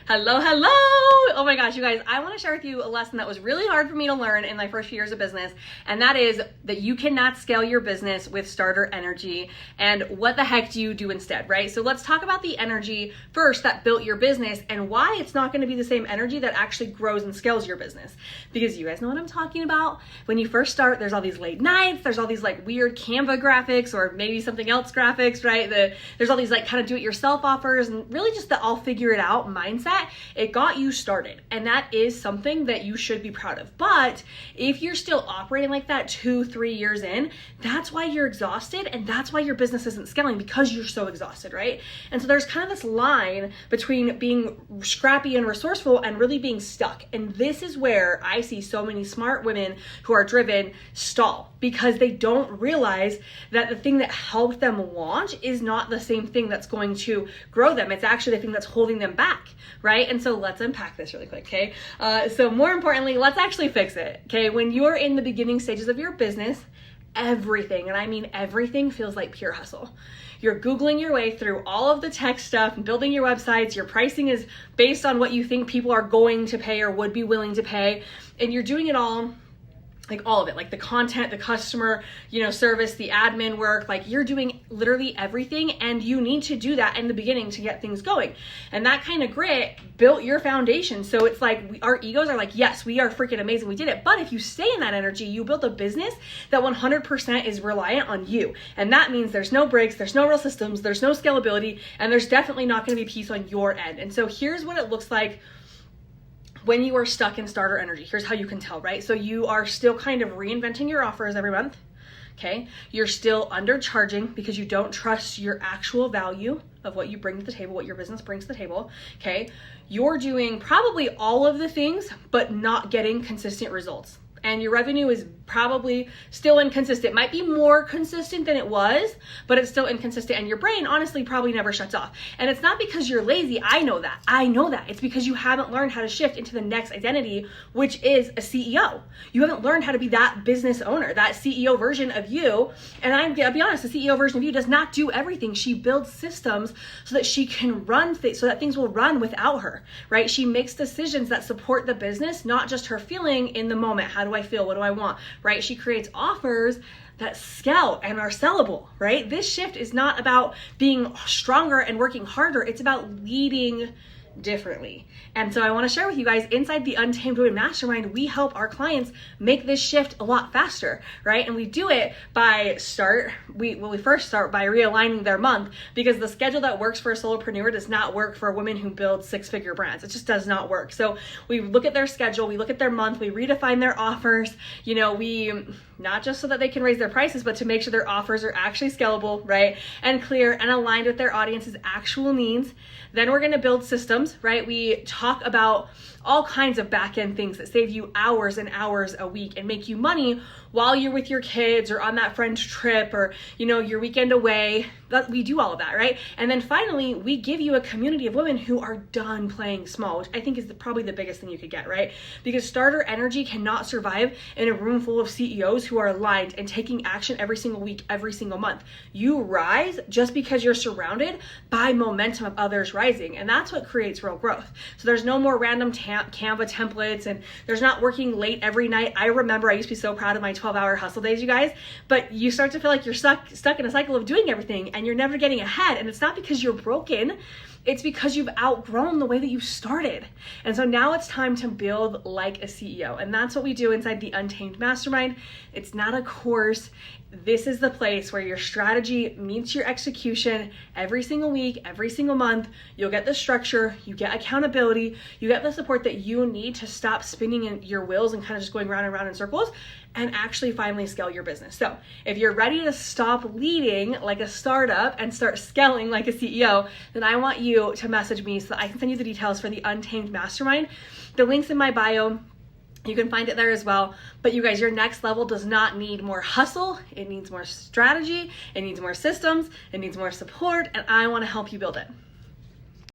Hello, hello. Oh my gosh, you guys, I want to share with you a lesson that was really hard for me to learn in my first few years of business. And that is that you cannot scale your business with starter energy. And what the heck do you do instead, right? So let's talk about the energy first that built your business and why it's not going to be the same energy that actually grows and scales your business. Because you guys know what I'm talking about. When you first start, there's all these late nights, there's all these like weird Canva graphics or maybe something else graphics, right? There's all these like kind of do-it-yourself offers and really just the I'll figure it out mindset. It got you started, and that is something that you should be proud of. But if you're still operating like that 2-3 years in, that's why you're exhausted, and that's why your business isn't scaling, because you're so exhausted, right? And so there's kind of this line between being scrappy and resourceful and really being stuck. And this is where I see so many smart women who are driven stall, because they don't realize that the thing that helped them launch is not the same thing that's going to grow them. It's actually the thing that's holding them back, right? And so let's unpack this really quick, okay? So more importantly, let's actually fix it, okay? When you're in the beginning stages of your business, everything, and I mean everything, feels like pure hustle. You're Googling your way through all of the tech stuff and building your websites. Your pricing is based on what you think people are going to pay or would be willing to pay. And you're doing it all, like all of it, like the content, the customer, service, the admin work, like you're doing literally everything, and you need to do that in the beginning to get things going. And that kind of grit built your foundation. So it's like our egos are like, yes, we are freaking amazing, we did it. But if you stay in that energy, you build a business that 100% is reliant on you. And that means there's no breaks, there's no real systems, there's no scalability, and there's definitely not going to be peace on your end. And so here's what it looks like when you are stuck in starter energy. Here's how you can tell, right? So you are still kind of reinventing your offers every month, okay? You're still undercharging because you don't trust your actual value of what you bring to the table, what your business brings to the table, okay? You're doing probably all of the things, but not getting consistent results. And your revenue is probably still inconsistent. It might be more consistent than it was, but it's still inconsistent. And your brain honestly probably never shuts off. And it's not because you're lazy. I know that. It's because you haven't learned how to shift into the next identity, which is a CEO. You haven't learned how to be that business owner, that CEO version of you. And I'll be honest, the CEO version of you does not do everything. She builds systems so that she can run things, so that things will run without her, right? She makes decisions that support the business, not just her feeling in the moment. How do I feel? What do I want? Right? She creates offers that scale and are sellable, right? This shift is not about being stronger and working harder. It's about leading differently. And so I want to share with you guys, inside the Untamed Women Mastermind, we help our clients make this shift a lot faster, right? And we do it by we first start by realigning their month, because the schedule that works for a solopreneur does not work for women who build 6-figure brands. It just does not work. So we look at their schedule, we look at their month, we redefine their offers, we not just so that they can raise their prices, but to make sure their offers are actually scalable, right? And clear and aligned with their audience's actual needs. Then we're going to build systems, right? We talk about all kinds of back-end things that save you hours and hours a week and make you money while you're with your kids or on that friend's trip or, your weekend away. We do all of that, right? And then finally, we give you a community of women who are done playing small, which I think is probably the biggest thing you could get, right? Because starter energy cannot survive in a room full of CEOs who are aligned and taking action every single week, every single month. You rise just because you're surrounded by momentum of others rising. And that's what creates real growth. So there's no more random Canva templates, and there's not working late every night. I remember I used to be so proud of my 12-hour hustle days, you guys, but you start to feel like you're stuck in a cycle of doing everything and you're never getting ahead. And it's not because you're broken. It's because you've outgrown the way that you started. And so now it's time to build like a CEO. And that's what we do inside the Untamed Mastermind. It's not a course. This is the place where your strategy meets your execution every single week, every single month. You'll get the structure, you get accountability, you get the support that you need to stop spinning in your wheels and kind of just going round and round in circles and actually finally scale your business. So if you're ready to stop leading like a startup and start scaling like a CEO, then I want you to message me so that I can send you the details for the Untamed Mastermind. The link's in my bio. You can find it there as well. But you guys, your next level does not need more hustle. It needs more strategy. It needs more systems. It needs more support. And I want to help you build it.